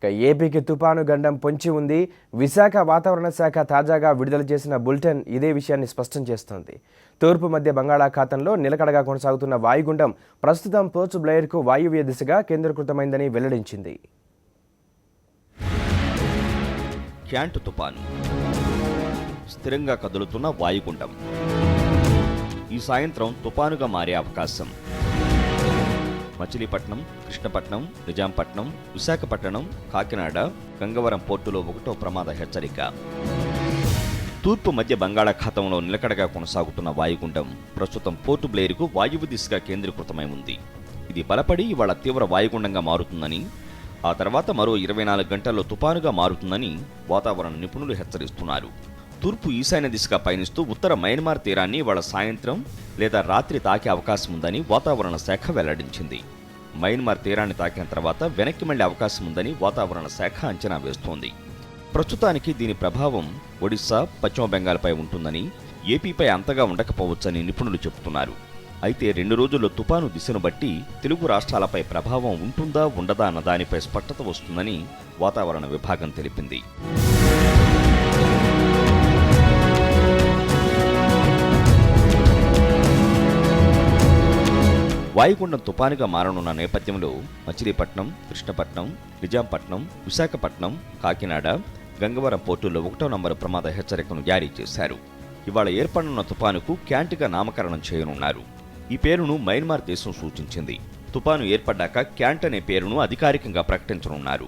ఏపీకి తుపాను గండం పొంచి ఉంది. విశాఖ వాతావరణ శాఖ తాజాగా విడుదల చేసిన బులెటిన్ ఇదే విషయాన్ని స్పష్టం చేస్తోంది. తూర్పు మధ్య బంగాళాఖాతంలో నిలకడగా కొనసాగుతున్న వాయుగుండం ప్రస్తుతం పోర్ట్ బ్లెయిర్కు వాయువ్య దిశగా కేంద్రీకృతమైందని వెల్లడించింది. క్యాంట్ తుపాను స్థిరంగా కదులుతున్న వాయుగుండం ఈ సాయంత్రం తుపానుగా మారే అవకాశం. మచిలీపట్నం, కృష్ణపట్నం, నిజాంపట్నం, విశాఖపట్నం, కాకినాడ, గంగవరం పోర్టులో ఒకటో ప్రమాద హెచ్చరిక. తూర్పు మధ్య బంగాళాఖాతంలో నిలకడగా కొనసాగుతున్న వాయుగుండం ప్రస్తుతం పోర్ట్ బ్లెయిర్కు వాయువ్య దిశగా కేంద్రీకృతమై ఉంది. ఇది బలపడి ఇవాళ తీవ్ర వాయుగుండంగా మారుతుందని, ఆ తర్వాత మరో 24 గంటల్లో తుపానుగా మారుతుందని వాతావరణ నిపుణులు హెచ్చరిస్తున్నారు. తూర్పు ఈశాన్య దిశగా పయనిస్తూ ఉత్తర మయన్మార్ తీరాన్ని ఇవాళ సాయంత్రం లేదా రాత్రి తాకే అవకాశం ఉందని వాతావరణ శాఖ వెల్లడించింది. మయన్మార్ తీరాన్ని తాకిన తర్వాత వెనక్కి మళ్లే అవకాశం ఉందని వాతావరణ శాఖ అంచనా వేస్తోంది. ప్రస్తుతానికి దీని ప్రభావం ఒడిశా, పశ్చిమ బెంగాల్పై ఉంటుందని, ఏపీపై అంతగా ఉండకపోవచ్చని నిపుణులు చెబుతున్నారు. అయితే 2 రోజుల్లో తుపాను దిశను బట్టి తెలుగు రాష్ట్రాలపై ప్రభావం ఉంటుందా ఉండదా అన్న దానిపై స్పష్టత వస్తుందని వాతావరణ విభాగం తెలిపింది. వాయుగుండం తుపానుగా మారనున్న నేపథ్యంలో మచిలీపట్నం, కృష్ణపట్నం, నిజాంపట్నం, విశాఖపట్నం, కాకినాడ, గంగవరం పోర్టుల్లో 1వ నంబరు ప్రమాద హెచ్చరికను జారీ చేశారు. ఇవాళ ఏర్పడనున్న తుపానుకు క్యాంట్గా నామకరణం చేయనున్నారు. ఈ పేరును మయన్మార్ దేశం సూచించింది. తుపాను ఏర్పడ్డాక క్యాంట్ అనే పేరును అధికారికంగా ప్రకటించనున్నారు.